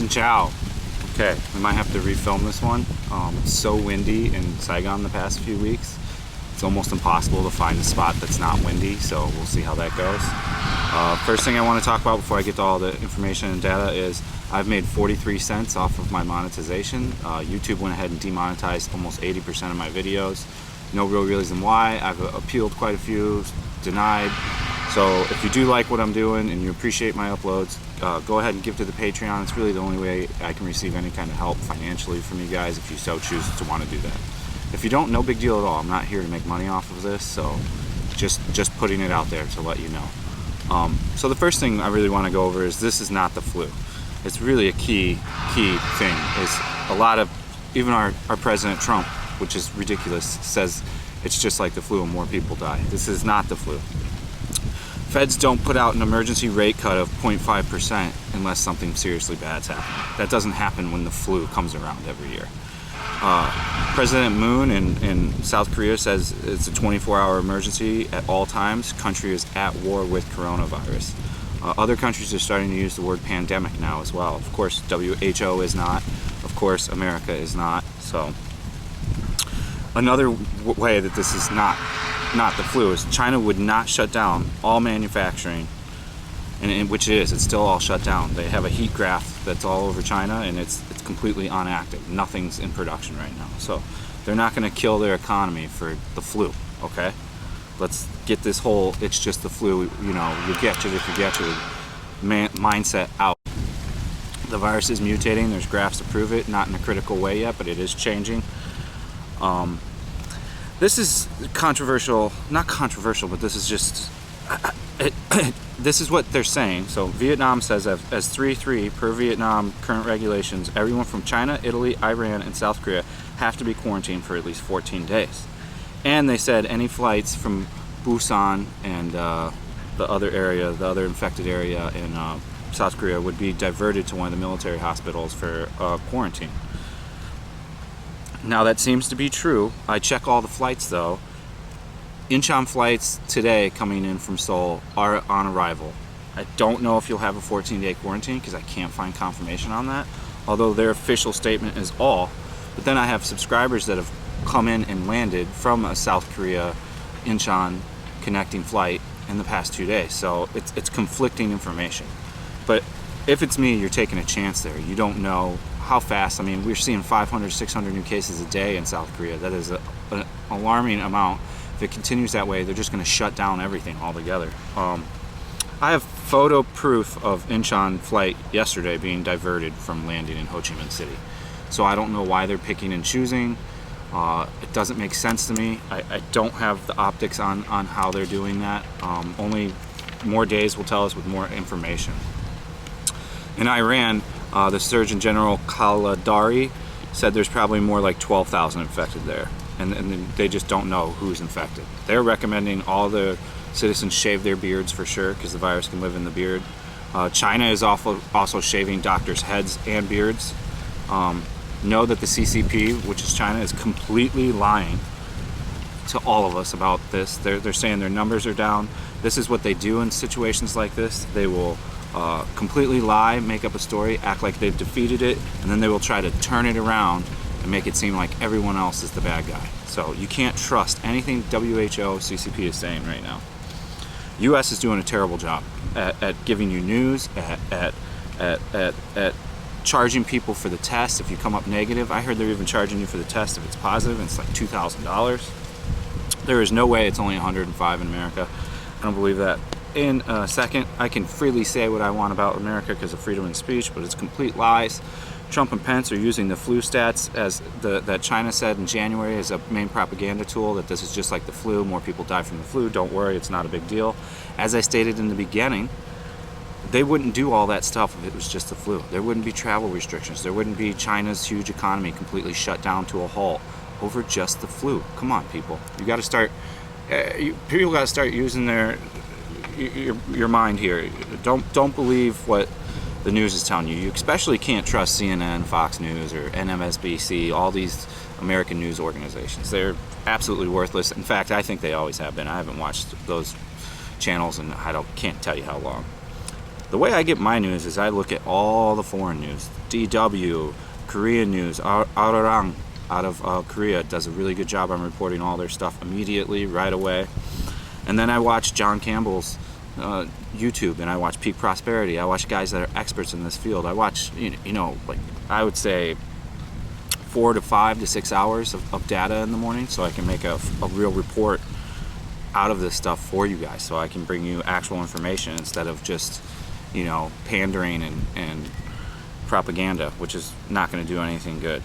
Sin Chow. Okay, we might have to refilm this one. It's so windy in Saigon the past few weeks. It's almost impossible to find a spot that's not windy, so we'll see how that goes. First thing I want to talk about before I get to all the information and data is I've made 43 cents off of my monetization. YouTube went ahead and demonetized almost 80% of my videos. No real reason why. I've appealed quite a few, denied. So if you do like what I'm doing and you appreciate my uploads, go ahead and give to the Patreon. It's really the only way I can receive any kind of help financially from you guys if you so choose to want to do that. If you don't, no big deal at all. I'm not here to make money off of this, so just putting it out there to let you know. So the first thing I really want to go over is this is not the flu. It's really a key thing. Is a lot of, even our President Trump, which is ridiculous, says it's just like the flu and more people die. This is not the flu. Feds don't put out an emergency rate cut of 0.5% unless something seriously bad's happening. That doesn't happen when the flu comes around every year. President Moon in South Korea says it's a 24-hour emergency at all times. Country is at war with coronavirus. Other countries are starting to use the word pandemic now as well. Of course, WHO is not. Of course, America is not. So another way that this is not the flu is China would not shut down all manufacturing, and which it is. It's still all shut down. They have a heat graph that's all over China, and it's completely inactive. Nothing's in production right now. So they're not going to kill their economy for the flu. Okay, let's get this whole "it's just the flu," you get you if you get you mindset out. The virus is mutating. There's graphs to prove it. Not in a critical way yet, but it is changing. This is controversial, not controversial, but this is just, this is what they're saying. So Vietnam says as 3-3 per Vietnam current regulations, everyone from China, Italy, Iran, and South Korea have to be quarantined for at least 14 days. And they said any flights from Busan and the other infected area in South Korea would be diverted to one of the military hospitals for quarantine. Now that seems to be true. I check all the flights though. Incheon flights today coming in from Seoul are on arrival. I don't know if you'll have a 14-day quarantine because I can't find confirmation on that, although their official statement is all. But then I have subscribers that have come in and landed from a South Korea Incheon connecting flight in the past 2 days. So it's conflicting information. But if it's me, you're taking a chance there. You don't know how fast. I mean, we're seeing 500, 600 new cases a day in South Korea. That is an alarming amount. If it continues that way, they're just going to shut down everything altogether. I have photo proof of Incheon flight yesterday being diverted from landing in Ho Chi Minh City. So I don't know why they're picking and choosing. It doesn't make sense to me. I don't have the optics on how they're doing that. Only more days will tell us with more information. In Iran, the Surgeon General Kaladari said there's probably more like 12,000 infected there, and they just don't know who's infected. They're recommending all the citizens shave their beards for sure because the virus can live in the beard. China is also shaving doctors' heads and beards. Know that the CCP, which is China, is completely lying to all of us about this. They're saying their numbers are down. This is what they do in situations like this. They will completely lie, make up a story, act like they've defeated it, and then they will try to turn it around and make it seem like everyone else is the bad guy. So you can't trust anything WHO, CCP is saying right now. US is doing a terrible job at giving you news, at charging people for the test if you come up negative. I heard they're even charging you for the test if it's positive, and it's like $2,000. There is no way it's only 105 in America. I don't believe that. In a second, I can freely say what I want about America because of freedom of speech, but it's complete lies. Trump and Pence are using the flu stats as that China said in January as a main propaganda tool, that this is just like the flu, more people die from the flu, don't worry, it's not a big deal. As I stated in the beginning, they wouldn't do all that stuff if it was just the flu. There wouldn't be travel restrictions. There wouldn't be China's huge economy completely shut down to a halt over just the flu. Come on, people. You got to start. People got to start using your mind here. Don't believe what the news is telling you. You especially can't trust CNN, Fox News, or MSNBC, all these American news organizations. They're absolutely worthless. In fact, I think they always have been. I haven't watched those channels and can't tell you how long. The way I get my news is I look at all the foreign news. DW, Korean news, Arirang out of Korea does a really good job on reporting all their stuff immediately, right away. And then I watch John Campbell's YouTube, and I watch Peak Prosperity. I watch guys that are experts in this field. I watch, like I would say 4 to 5 to 6 hours of data in the morning, so I can make a real report out of this stuff for you guys, so I can bring you actual information instead of just, pandering and propaganda, which is not going to do anything good.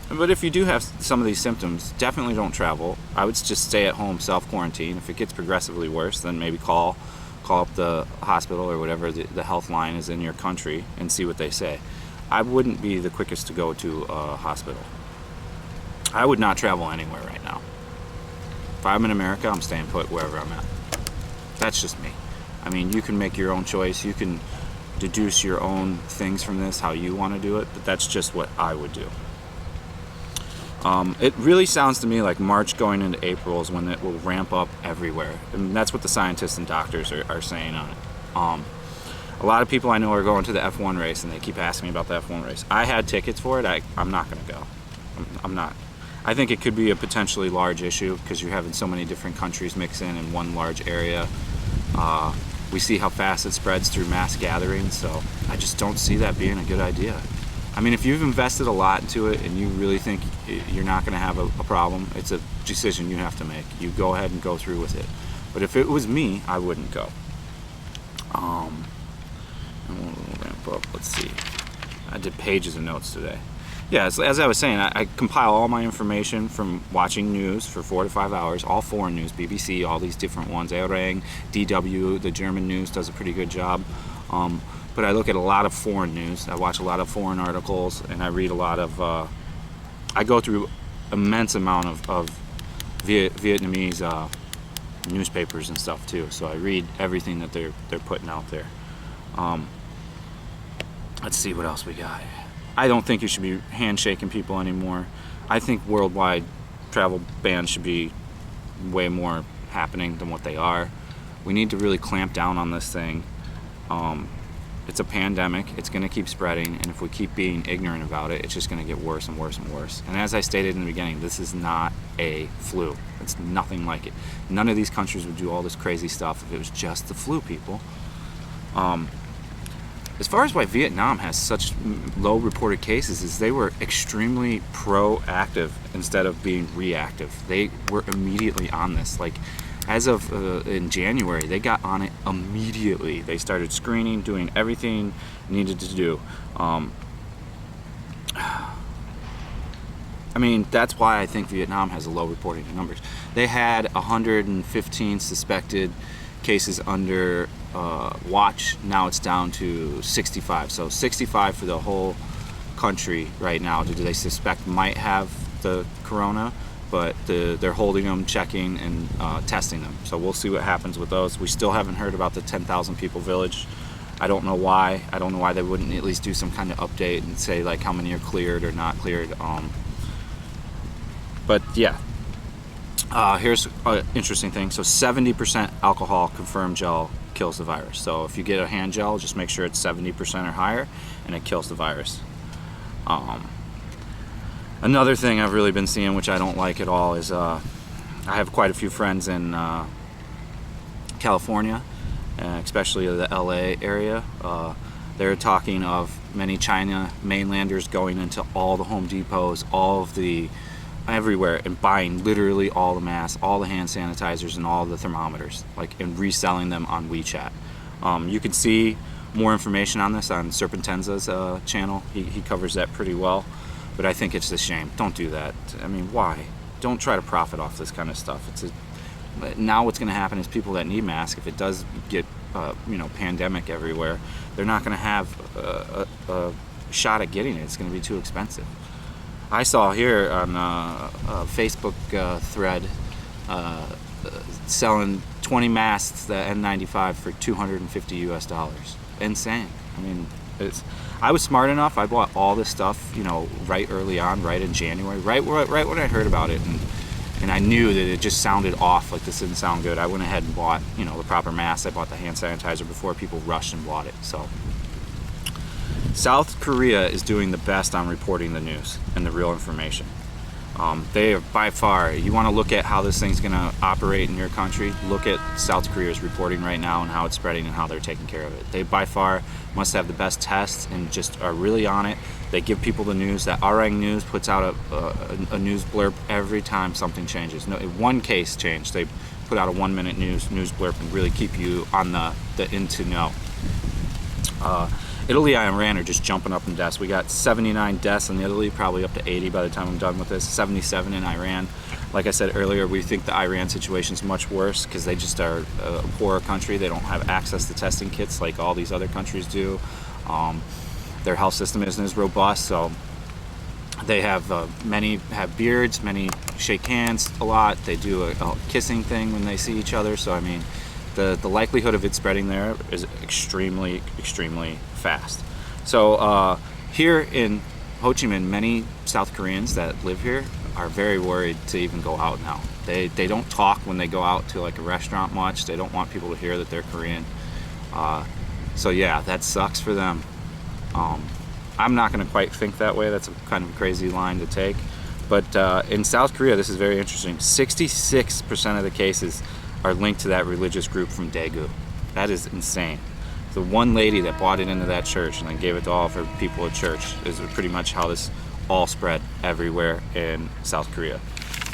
But if you do have some of these symptoms, definitely don't travel. I would just stay at home, self-quarantine. If it gets progressively worse, then maybe call up the hospital or whatever the health line is in your country and see what they say. I wouldn't be the quickest to go to a hospital. I would not travel anywhere right now. If I'm in America, I'm staying put wherever I'm at. That's just me. I mean, you can make your own choice. You can deduce your own things from this, how you want to do it, but that's just what I would do. It really sounds to me like March going into April is when it will ramp up everywhere. And that's what the scientists and doctors are saying on it. A lot of people I know are going to the F1 race, and they keep asking me about the F1 race. I had tickets for it. I'm not going to go. I'm not. I think it could be a potentially large issue because you're having so many different countries mix in one large area. We see how fast it spreads through mass gatherings, so I just don't see that being a good idea. I mean, if you've invested a lot into it and you really think you're not going to have a problem, it's a decision you have to make. You go ahead and go through with it. But if it was me, I wouldn't go. And we'll ramp up. Let's see. I did pages of notes today. Yeah, as I was saying, I compile all my information from watching news for 4 to 5 hours, all foreign news, BBC, all these different ones, Ethereum, DW, the German news does a pretty good job. But I look at a lot of foreign news. I watch a lot of foreign articles, and I read a lot of. I go through immense amount of Vietnamese newspapers and stuff too. So I read everything that they're putting out there. Let's see what else we got. I don't think you should be handshaking people anymore. I think worldwide travel bans should be way more happening than what they are. We need to really clamp down on this thing. It's a pandemic. It's going to keep spreading, and if we keep being ignorant about it, it's just going to get worse and worse and worse. And as I stated in the beginning, this is not a flu. It's nothing like it. None of these countries would do all this crazy stuff if it was just the flu, people. As far as why Vietnam has such low reported cases is they were extremely proactive instead of being reactive. They were immediately on this. Like, as of in January, they got on it immediately. They started screening, doing everything needed to do. I mean, that's why I think Vietnam has a low reporting numbers. They had 115 suspected cases under watch. Now it's down to 65. So 65 for the whole country right now. Do they suspect might have the corona? But they're holding them, checking, and testing them. So we'll see what happens with those. We still haven't heard about the 10,000 people village. I don't know why. I don't know why they wouldn't at least do some kind of update and say like how many are cleared or not cleared. But yeah, here's an interesting thing. So 70% alcohol confirmed gel kills the virus. So if you get a hand gel, just make sure it's 70% or higher, and it kills the virus. Another thing I've really been seeing, which I don't like at all, is I have quite a few friends in California, especially the LA area. They're talking of many China mainlanders going into all the Home Depots, all of the everywhere, and buying literally all the masks, all the hand sanitizers, and all the thermometers, and reselling them on WeChat. You can see more information on this on Serpentenza's channel. He covers that pretty well. But I think it's a shame. Don't do that. I mean, why? Don't try to profit off this kind of stuff. Now what's going to happen is people that need masks, if it does get pandemic everywhere, they're not going to have a shot at getting it. It's going to be too expensive. I saw here on a Facebook thread selling 20 masks, the N95, for $250 US. Insane. I mean, I was smart enough. I bought all this stuff, right early on, right in January, right when I heard about it, and and I knew that it just sounded off, like this didn't sound good. I went ahead and bought, you know, the proper masks. I bought the hand sanitizer before people rushed and bought it. So South Korea is doing the best on reporting the news and the real information. They are by far, you want to look at how this thing's going to operate in your country, look at South Korea's reporting right now and how it's spreading and how they're taking care of it. They by far must have the best tests and just are really on it. They give people the news. That Orang News puts out a news blurb every time something changes. No, one case changed, they put out a 1-minute news blurb and really keep you on the in to know. Italy and Iran are just jumping up in deaths. We got 79 deaths in Italy, probably up to 80 by the time I'm done with this. 77 in Iran. Like I said earlier, we think the Iran situation is much worse because they just are a poorer country. They don't have access to testing kits like all these other countries do. Their health system isn't as robust, so they have many have beards, many shake hands a lot. They do a kissing thing when they see each other. So I mean, the likelihood of it spreading there is extremely fast. So here in Ho Chi Minh, many South Koreans that live here are very worried to even go out now. They don't talk when they go out to like a restaurant much. They don't want people to hear that they're Korean. So yeah, that sucks for them. I'm not going to quite think that way. That's a kind of crazy line to take. But in South Korea, this is very interesting. 66% of the cases are linked to that religious group from Daegu. That is insane. The one lady that bought it into that church and then gave it to all of her people at church is pretty much how this all spread everywhere in South Korea.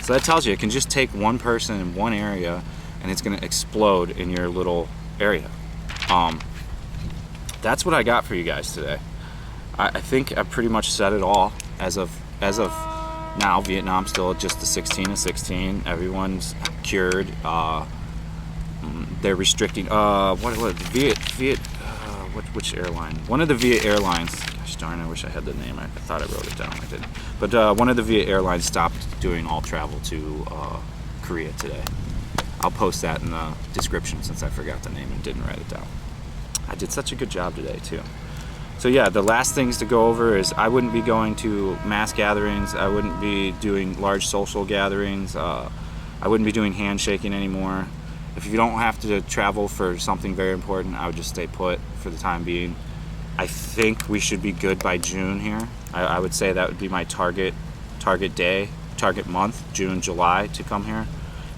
So that tells you it can just take one person in one area and it's going to explode in your little area. That's what I got for you guys today. I think I pretty much said it all. As of now, Vietnam's still just the 16/16. Everyone's cured. They're restricting. Which airline? One of the Viet airlines. Gosh darn! I wish I had the name. I thought I wrote it down. I didn't. But one of the Viet airlines stopped doing all travel to Korea today. I'll post that in the description since I forgot the name and didn't write it down. I did such a good job today too. So yeah, the last things to go over is I wouldn't be going to mass gatherings. I wouldn't be doing large social gatherings. I wouldn't be doing handshaking anymore. If you don't have to travel for something very important, I would just stay put for the time being. I think we should be good by June here. I would say that would be my target month, June, July, to come here.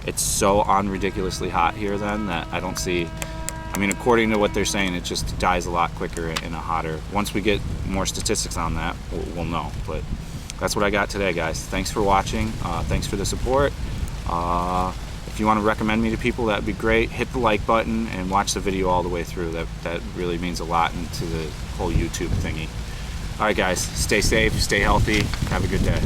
It's so unridiculously hot here then that I don't see. I mean, according to what they're saying, it just dies a lot quicker in a hotter. Once we get more statistics on that, we'll know. But that's what I got today, guys. Thanks for watching. Thanks for the support. If you want to recommend me to people, that'd be great. Hit the like button and watch the video all the way through. That really means a lot into the whole YouTube thingy. All right, guys. Stay safe. Stay healthy. Have a good day.